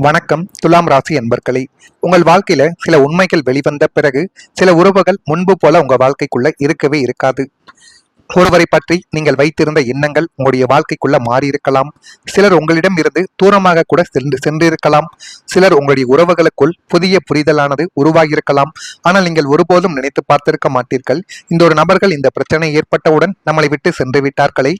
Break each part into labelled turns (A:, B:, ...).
A: வணக்கம். துலாம் ராசி என்பர்களே, உங்கள் வாழ்க்கையில சில உண்மைகள் வெளிவந்த பிறகு சில உறவுகள் முன்பு போல உங்க வாழ்க்கைக்குள்ள இருக்கவே இருக்காது. ஒருவரை பற்றி நீங்கள் வைத்திருந்த எண்ணங்கள் உங்களுடைய வாழ்க்கைக்குள்ள மாறி இருக்கலாம். சிலர் உங்களிடம் இருந்து தூரமாக கூட சென்றிருக்கலாம். சிலர் உங்களுடைய உறவுகளுக்குள் புதிய புரிதலானது உருவாகியிருக்கலாம். ஆனால் நீங்கள் ஒருபோதும் நினைத்து பார்த்திருக்க மாட்டீர்கள், இந்த ஒரு நபர்கள் இந்த பிரச்சனை ஏற்பட்டவுடன் நம்மளை விட்டு சென்று விட்டார்களே,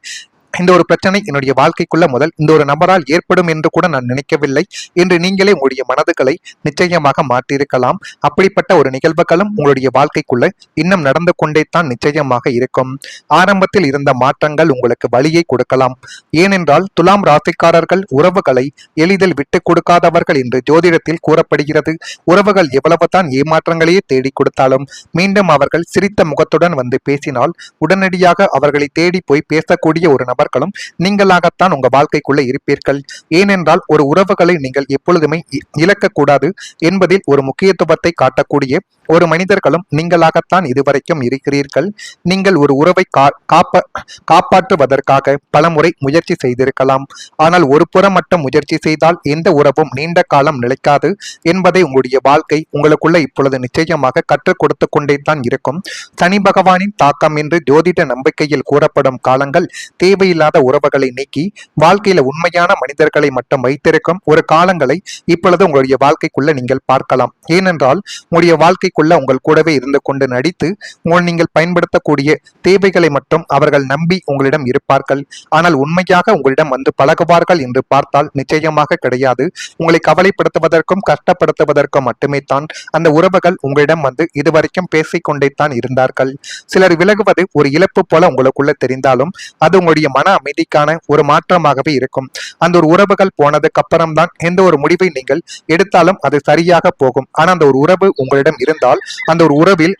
A: இந்த ஒரு பிரச்சனை என்னுடைய வாழ்க்கைக்குள்ள முதல் இந்த ஒரு நபரால் ஏற்படும் என்று கூட நான் நினைக்கவில்லை என்று நீங்களே உங்களுடைய மனதுகளை நிச்சயமாக மாற்றியிருக்கலாம். அப்படிப்பட்ட ஒரு நிகழ்வுகளும் உங்களுடைய வாழ்க்கைக்குள்ள இன்னும் நடந்து கொண்டே தான் நிச்சயமாக இருக்கும். ஆரம்பத்தில் இருந்த மாற்றங்கள் உங்களுக்கு வழியை கொடுக்கலாம். ஏனென்றால் துலாம் ராசிக்காரர்கள் உறவுகளை எளிதில் விட்டு கொடுக்காதவர்கள் என்று ஜோதிடத்தில் கூறப்படுகிறது. உறவுகள் எவ்வளவுதான் ஏமாற்றங்களையே தேடி கொடுத்தாலும் மீண்டும் அவர்கள் சிரித்த முகத்துடன் வந்து பேசினால் உடனடியாக அவர்களை தேடி போய் பேசக்கூடிய ஒரு நபர்களும் நீங்களாகத்தான் உங்க வாழ்க்கைக்குள்ள இருப்பீர்கள். ஏனென்றால் ஒரு உறவுகளை நீங்கள் எப்பொழுதுமே இழக்கக்கூடாது என்பதில் ஒரு முக்கியத்துவத்தை காட்டக்கூடிய ஒரு மனிதர்களும் நீங்களாகத்தான் இதுவரைக்கும் இருக்கிறீர்கள். நீங்கள் ஒரு உறவை காப்பாற்றுவதற்காக பலமுறை முயற்சி செய்திருக்கலாம். ஆனால் ஒரு புறம் மட்டும் முயற்சி செய்தால் எந்த உறவும் நீண்ட காலம் நிலைக்காது என்பதை உங்களுடைய வாழ்க்கை உங்களுக்குள்ள இப்பொழுது நிச்சயமாக கற்றுக் கொடுத்து கொண்டே தான் இருக்கும். சனி பகவானின் தாக்கம் என்று ஜோதிட நம்பிக்கையில் கூறப்படும் காலங்கள் தேவையில்லாத உறவுகளை நீக்கி வாழ்க்கையில உண்மையான மனிதர்களை மட்டும் வைத்திருக்கும் ஒரு காலங்களை இப்பொழுது உங்களுடைய வாழ்க்கைக்குள்ள நீங்கள் பார்க்கலாம். ஏனென்றால் உங்களுடைய வாழ்க்கைக்குள்ள உங்கள் கூடவே இருந்து கொண்டு நடித்து நீங்கள் பயன்படுத்தக்கூடிய தேவைகளை மட்டும் அவர்கள் நம்பி உங்களிடம் இருப்பார்கள். ஆனால் உண்மையாக உங்களிடம் வந்து பழகுவார்கள் என்று பார்த்தால் நிச்சயமாக கிடையாது. உங்களை கவலைப்படுத்துவதற்கும் கஷ்டப்படுத்துவதற்கும் மட்டுமே தான் அந்த உறவுகள் உங்களிடம் வந்து இதுவரைக்கும் பேசிக்கொண்டே தான் இருந்தார்கள். சிலர் விலகுவது ஒரு இழப்பு போல உங்களுக்குள்ள தெரிந்தாலும் அது உங்களுடைய மன அமைதிக்கான ஒரு மாற்றமாகவே இருக்கும். அந்த ஒரு உறவுகள் போனதுக்கு அப்புறம் தான் எந்த ஒரு முடிவை நீங்கள் எடுத்தாலும் அது சரியாக போகும். ஆனால் அந்த ஒரு உறவு உங்களிடம் இருந்தால் அந்த ஒரு உறவில்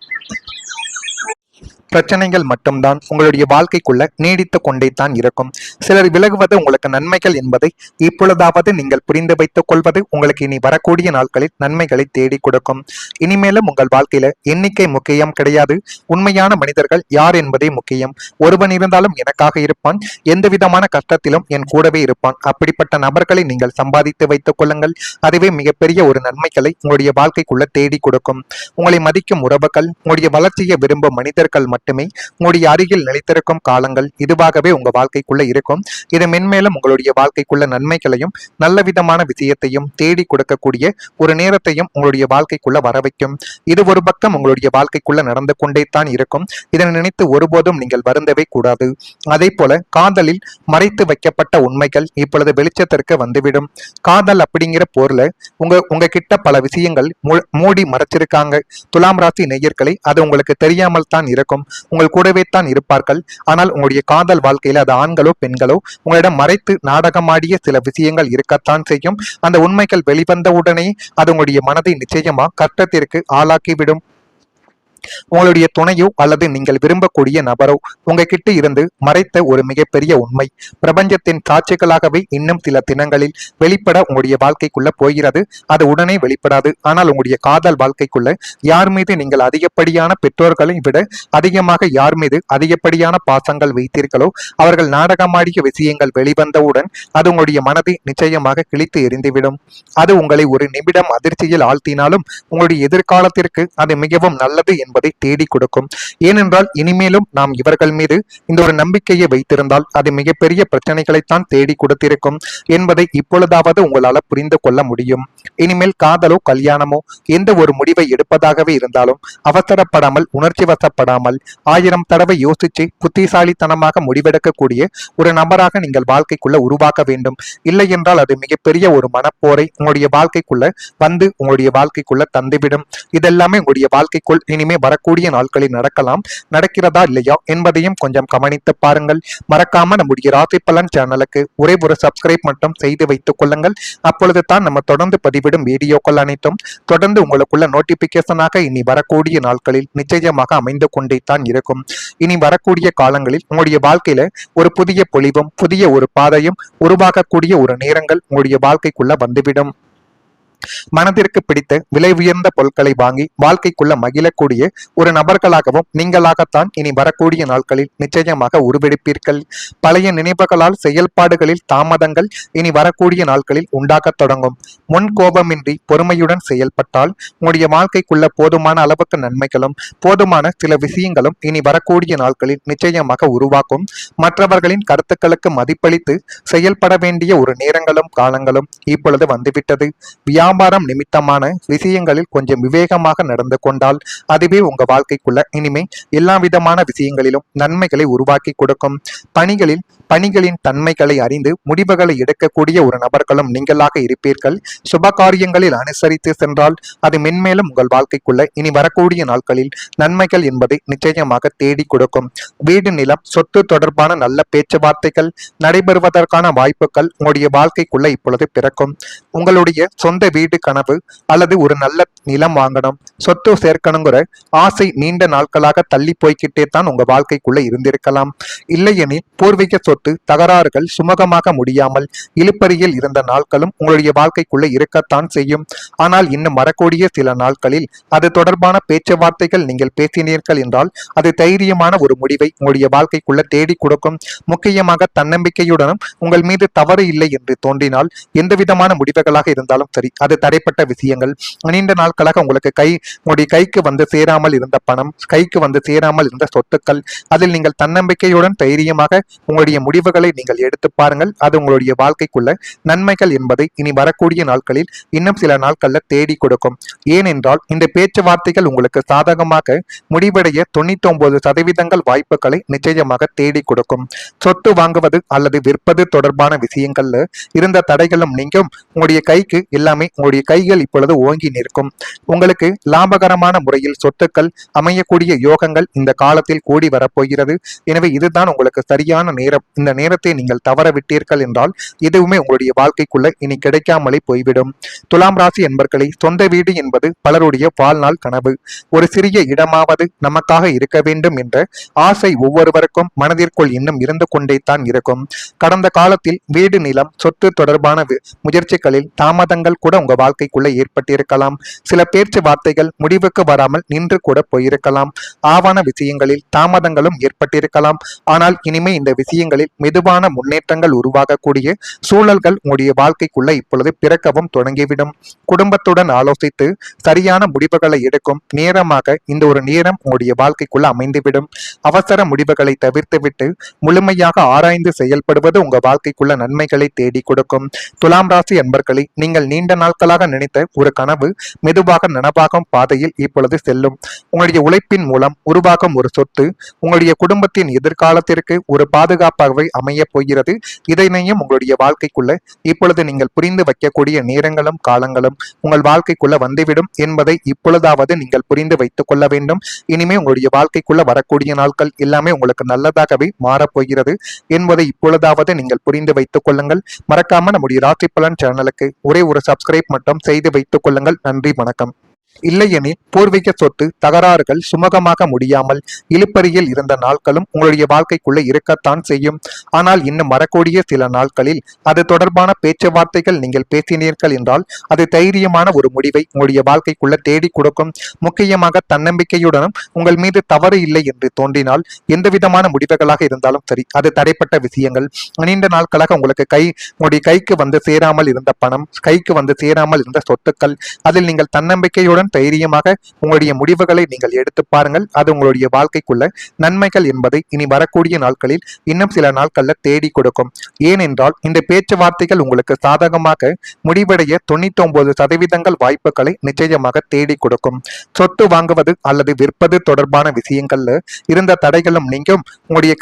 A: பிரச்சனைகள் மட்டும்தான் உங்களுடைய வாழ்க்கைக்குள்ள நீடித்து கொண்டே தான் இருக்கும். சிலர் விலகுவது உங்களுக்கு நன்மைகள் என்பதை இப்பொழுதாவது நீங்கள் புரிந்து வைத்துக் கொள்வது உங்களுக்கு இனி வரக்கூடிய நாட்களில் நன்மைகளை தேடி கொடுக்கும். இனிமேலும் உங்கள் வாழ்க்கையில எண்ணிக்கை முக்கியம் கிடையாது, உண்மையான மனிதர்கள் யார் என்பதே முக்கியம். ஒருவன் இருந்தாலும் எனக்காக இருப்பான், எந்த விதமான கஷ்டத்திலும் என் கூடவே இருப்பான். அப்படிப்பட்ட நபர்களை நீங்கள் சம்பாதித்து வைத்துக் கொள்ளுங்கள். அதுவே மிகப்பெரிய ஒரு நன்மைகளை உங்களுடைய வாழ்க்கைக்குள்ள தேடி கொடுக்கும். உங்களை மதிக்கும் உறவுகள், உங்களுடைய வளர்ச்சியை விரும்பும் மனிதர்கள் மட்டுமே உங்களுடைய அருகில் நிலைத்திருக்கும் காலங்கள் இதுவாகவே உங்க வாழ்க்கைக்குள்ள இருக்கும். இது மென்மேலும் உங்களுடைய வாழ்க்கைக்குள்ள நன்மைகளையும் நல்ல விதமான விஷயத்தையும் தேடி கொடுக்கக்கூடிய ஒரு நேரத்தையும் உங்களுடைய வாழ்க்கைக்குள்ள வர வைக்கும். இது ஒரு பக்கம் உங்களுடைய வாழ்க்கைக்குள்ள நடந்து கொண்டே தான் இருக்கும். இதனை நினைத்து ஒருபோதும் நீங்கள் வருந்தவே கூடாது. அதே போல காதலில் மறைத்து வைக்கப்பட்ட உண்மைகள் இப்பொழுது வெளிச்சத்திற்கு வந்துவிடும். காதல் அப்படிங்கிற போர்ல உங்க கிட்ட பல விஷயங்கள் மூடி மறைச்சிருக்காங்க. துலாம் ராசி நேயர்களை அது உங்களுக்கு தெரியாமல் தான் இருக்கும். உங்கள் கூடவே தான் இருப்பார்கள். ஆனால் உங்களுடைய காதல் வாழ்க்கையில அது ஆண்களோ பெண்களோ உங்களிடம் மறைத்து நாடகமாடிய சில விஷயங்கள் இருக்கத்தான் செய்யும். அந்த உண்மைகள் வெளிவந்தவுடனே அது உங்களுடைய மனதை நிச்சயமா கஷ்டத்திற்கு ஆளாக்கிவிடும். உங்களுடைய துணையோ அல்லது நீங்கள் விரும்பக்கூடிய நபரோ உங்ககிட்ட இருந்து மறைத்த ஒரு மிகப்பெரிய உண்மை பிரபஞ்சத்தின் சாட்சிகளாகவே இன்னும் சில தினங்களில் வெளிப்பட உங்களுடைய வாழ்க்கைக்குள்ள போகிறது. அது உடனே வெளிப்படாது. ஆனால் உங்களுடைய காதல் வாழ்க்கைக்குள்ள யார் மீது நீங்கள் அதிகப்படியான பெற்றோர்களை விட அதிகமாக யார் மீது அதிகப்படியான பாசங்கள் வைத்தீர்களோ அவர்கள் நாடகமாடிய விஷயங்கள் வெளிவந்தவுடன் அது உங்களுடைய மனதை நிச்சயமாக கிழித்து எறிந்துவிடும். அது உங்களை ஒரு நிமிடம் அதிர்ச்சியில் ஆழ்த்தினாலும் உங்களுடைய எதிர்காலத்திற்கு அது மிகவும் நல்லது என்பதை தேடி கொடுக்கும். ஏனென்றால் இனிமேலும் நாம் இவர்கள் மீது இந்த ஒரு நம்பிக்கையை வைத்திருந்தால் அது மிகப்பெரிய பிரச்சனைகளைத்தான் தேடி கொடுத்திருக்கும் என்பதை இப்பொழுதாவது உங்களால புரிந்து கொள்ள முடியும். இனிமேல் காதலோ கல்யாணமோ எந்த ஒரு முடிவை எடுப்பதாகவே இருந்தாலும் அவசரப்படாமல் உணர்ச்சி வசப்படாமல் 1000 தடவை யோசிச்சு புத்திசாலித்தனமாக முடிவெடுக்கக்கூடிய ஒரு நபராக நீங்கள் வாழ்க்கைக்குள்ள உருவாக்க வேண்டும். இல்லை என்றால் அது மிகப்பெரிய ஒரு மனப்போரை உங்களுடைய வாழ்க்கைக்குள்ள வந்து உங்களுடைய வாழ்க்கைக்குள்ள தந்துவிடும். இதெல்லாமே உங்களுடைய வாழ்க்கைக்குள் இனிமே வரக்கூடிய நாட்களில் நடக்கலாம். நடக்கிறதா இல்லையா என்பதையும் கொஞ்சம் கவனித்து பாருங்கள். மறக்காம நம்முடைய ராசி பலன் சேனலுக்கு ஒரே ஒரு சப்ஸ்கிரைப் மட்டும் செய்து வைத்துக் கொள்ளுங்கள். அப்பொழுது தான் நம்ம தொடர்ந்து பதிவிடும் வீடியோக்கள் அனைத்தும் தொடர்ந்து உங்களுக்குள்ள நோட்டிபிகேஷனாக இனி வரக்கூடிய நாட்களில் நிச்சயமாக அமைந்து கொண்டே தான் இருக்கும். இனி வரக்கூடிய காலங்களில் உங்களுடைய வாழ்க்கையில ஒரு புதிய பொலிவும் புதிய ஒரு பாதையும் உருவாகக்கூடிய ஒரு நேரங்கள் உங்களுடைய வாழ்க்கைக்குள்ள வந்துவிடும். மனதிற்கு பிடித்த விலை உயர்ந்த பொருட்களை வாங்கி வாழ்க்கைக்குள்ள மகிழக்கூடிய ஒரு நபர்களாகவும் நீங்களாகத்தான் இனி வரக்கூடிய நாட்களில் நிச்சயமாக உருவெடுப்பீர்கள். பழைய நினைவுகளால் செயல்பாடுகளில் தாமதங்கள் இனி வரக்கூடிய நாட்களில் உண்டாகத் தொடங்கும். முன் கோபமின்றி பொறுமையுடன் செயல்பட்டால் உங்களுடைய வாழ்க்கைக்குள்ள போதுமான அளவுக்கு நன்மைகளும் போதுமான சில விஷயங்களும் இனி வரக்கூடிய நாட்களில் நிச்சயமாக உருவாக்கும். மற்றவர்களின் கருத்துக்களுக்கு மதிப்பளித்து செயல்பட வேண்டிய ஒரு நேரங்களும் காலங்களும் இப்பொழுது வந்துவிட்டது. வியாபாரம் நிமித்தமான விஷயங்களில் கொஞ்சம் விவேகமாக நடந்து கொண்டால் அதுவே உங்க வாழ்க்கைக்குள்ள இனிமே எல்லா விதமான விஷயங்களிலும் நன்மைகளை உருவாக்கி கொடுக்கும். பணிகளின் தன்மைகளை அறிந்து முடிவுகளை எடுக்கக்கூடிய ஒரு நபர்களும் நீங்களாக இருப்பீர்கள். சுப காரியங்களில் அனுசரித்து சென்றால் அது மென்மேலும் உங்கள் வாழ்க்கைக்குள்ள இனி வரக்கூடிய நாட்களில் நன்மைகள் என்பதை நிச்சயமாக தேடி கொடுக்கும். வீடு நிலம் சொத்து தொடர்பான நல்ல பேச்சுவார்த்தைகள் நடைபெறுவதற்கான வாய்ப்புகள் உங்களுடைய வாழ்க்கைக்குள்ள இப்பொழுது பிறக்கும். உங்களுடைய சொந்த வீடு கனவு அல்லது ஒரு நல்ல நிலம் வாங்கணும் சொத்து சேர்க்கணுங்கிற ஆசை நீண்ட நாட்களாக தள்ளி போய்கிட்டே தான் உங்க வாழ்க்கைக்குள்ள இருந்திருக்கலாம். இல்லையெனில் பூர்வீக சொத்து தகராறுகள் சுமூகமாக முடியாமல் இழுப்பறியில் இருந்த நாட்களும் உங்களுடைய வாழ்க்கைக்குள்ள இருக்கத்தான் செய்யும். ஆனால் இன்னும் வரக்கூடிய சில நாட்களில் அது தொடர்பான பேச்சுவார்த்தைகள் நீங்கள் பேசினீர்கள் என்றால் அது தைரியமான ஒரு முடிவை உங்களுடைய வாழ்க்கைக்குள்ள தேடி கொடுக்கும். முக்கியமாக தன்னம்பிக்கையுடனும் உங்கள் மீது தவறு இல்லை என்று தோன்றினால் எந்த விதமான முடிவுகளாக இருந்தாலும் சரி அது தடைப்பட்ட விஷயங்கள் நீண்ட நாட்களாக உங்களுடைய கைக்கு வந்து சேராமல் இருந்த பணம் கைக்கு வந்து சேராமல் இருந்த சொத்துக்கள் அதில் நீங்கள் தன்னம்பிக்கையுடன் தைரியமாக உங்களுடைய முடிவுகளை நீங்கள் எடுத்து பாருங்கள். அது உங்களுடைய வாழ்க்கைக்குள்ள நன்மைகள் என்பதை இனி வரக்கூடிய நாட்களில் இன்னும் சில நாட்கள்ல தேடி கொடுக்கும். ஏனென்றால் இந்த பேச்சுவார்த்தைகள் உங்களுக்கு சாதகமாக முடிவடைய 99% வாய்ப்புகளை நிச்சயமாக தேடி கொடுக்கும். சொத்து வாங்குவது அல்லது விற்பது தொடர்பான விஷயங்கள்ல இருந்த தடைகளும் நீங்கும். உங்களுடைய கைக்கு எல்லாமே உங்களுடைய கைகள் இப்பொழுது ஓங்கி நிற்கும். உங்களுக்கு லாபகரமான முறையில் சொத்துக்கள் அமையக்கூடிய யோகங்கள் இந்த காலத்தில் கூடி வரப்போகிறது. எனவே இதுதான் உங்களுக்கு சரியான நேரம். இந்த நேரத்தை நீங்கள் தவற விட்டீர்கள் என்றால் எதுவுமே உங்களுடைய வாழ்க்கைக்குள்ள இனி கிடைக்காமலே போய்விடும். துலாம் ராசி என்பர்களை சொந்த வீடு என்பது பலருடைய வாழ்நாள் கனவு. ஒரு சிறிய இடமாவது நமக்காக இருக்க வேண்டும் என்ற ஆசை ஒவ்வொருவருக்கும் மனதிற்குள் இன்னும் இருந்து கொண்டே தான் இருக்கும். கடந்த காலத்தில் வீடு நிலம் சொத்து தொடர்பான முயற்சிகளில் தாமதங்கள் கூட உங்க வாழ்க்கைக்குள்ள ஏற்பட்டிருக்கலாம். சில பேச்சுவார்த்தைகள் முடிவுக்கு வராமல் நின்று கூட போயிருக்கலாம். ஆவண விஷயங்களில் தாமதங்களும் ஏற்பட்டிருக்கலாம். ஆனால் இனிமே இந்த விஷயங்களில் மெதுவான முன்னேற்றங்கள் உருவாகக்கூடிய சூழல்கள் உங்களுடைய வாழ்க்கைக்குள்ள இப்பொழுது பிறக்கவும் தொடங்கிவிடும். குடும்பத்துடன் ஆலோசித்து சரியான முடிவுகளை எடுக்கும் நேரமாக இந்த ஒரு நேரம் உங்களுடைய வாழ்க்கைக்குள்ள அமைந்துவிடும். அவசர முடிவுகளை தவிர்த்துவிட்டு முழுமையாக ஆராய்ந்து செயல்படுவது உங்க வாழ்க்கைக்குள்ள நன்மைகளை தேடி கொடுக்கும். துலாம் ராசி அன்பர்களை நீங்கள் நீண்ட நாட்களாக நினைத்த ஒரு கனவு மெதுவாக நனவாகும் பாதையில் இப்பொழுது செல்லும். உங்களுடைய உழைப்பின் மூலம் உருவாகும் ஒரு சொத்து உங்களுடைய குடும்பத்தின் எதிர்காலத்திற்கு ஒரு பாதுகாப்பாகவே அமைய போகிறது. இதனையும் உங்களுடைய வாழ்க்கைக்குள்ள இப்பொழுது நீங்கள் புரிந்து வைக்கக்கூடிய நேரங்களும் காலங்களும் உங்கள் வாழ்க்கைக்குள்ள வந்துவிடும் என்பதை இப்பொழுதாவது நீங்கள் புரிந்து வைத்துக் கொள்ள வேண்டும். இனிமே உங்களுடைய வாழ்க்கைக்குள்ள வரக்கூடிய நாட்கள் எல்லாமே உங்களுக்கு நல்லதாகவே மாறப்போகிறது என்பதை இப்பொழுதாவது நீங்கள் புரிந்து வைத்துக் கொள்ளுங்கள். மறக்காம நம்முடைய ராசி பலன் சேனலுக்கு ஒரே ஒரு சப்ஸ்கிரைப் மட்டும் செய்து வைத்துக் கொள்ளுங்கள். நன்றி, வணக்கம். இல்லையெனில் பூர்வீக சொத்து தகராறுகள் சுமூகமாக முடியாமல் இழுப்பறியில் இருந்த நாட்களும் உங்களுடைய வாழ்க்கைக்குள்ள இருக்கத்தான் செய்யும். ஆனால் இன்னும் வரக்கூடிய சில நாட்களில் அது தொடர்பான பேச்சுவார்த்தைகள் நீங்கள் பேசினீர்கள் என்றால் அது தைரியமான ஒரு முடிவை உங்களுடைய வாழ்க்கைக்குள்ள தேடி கொடுக்கும். முக்கியமாக தன்னம்பிக்கையுடனும் உங்கள் மீது தவறு இல்லை என்று தோன்றினால் எந்த விதமான முடிவுகளாக இருந்தாலும் சரி அது தடைப்பட்ட விஷயங்கள் நீண்ட நாட்களாக உங்களுடைய கைக்கு வந்து சேராமல் இருந்த பணம் கைக்கு வந்து சேராமல் இருந்த சொத்துக்கள் அதில் நீங்கள் தன்னம்பிக்கையுடன் தைரியமாக உங்களுடைய முடிவுகளை நீங்கள் எடுத்து பாருங்கள். அது உங்களுடைய வாழ்க்கைக்குள்ள நன்மைகள் என்பதை இனி வரக்கூடிய நாட்களில் இன்னும் சில நாட்கள்ல தேடி கொடுக்கும். ஏனென்றால் இந்த பேச்சுவார்த்தைகள் உங்களுக்கு சாதகமாக முடிவடைய 99% வாய்ப்புகளை நிச்சயமாக தேடி கொடுக்கும். சொத்து வாங்குவது அல்லது விற்பது தொடர்பான விஷயங்கள்ல இருந்த தடைகளும் நீங்கும். உங்களுடைய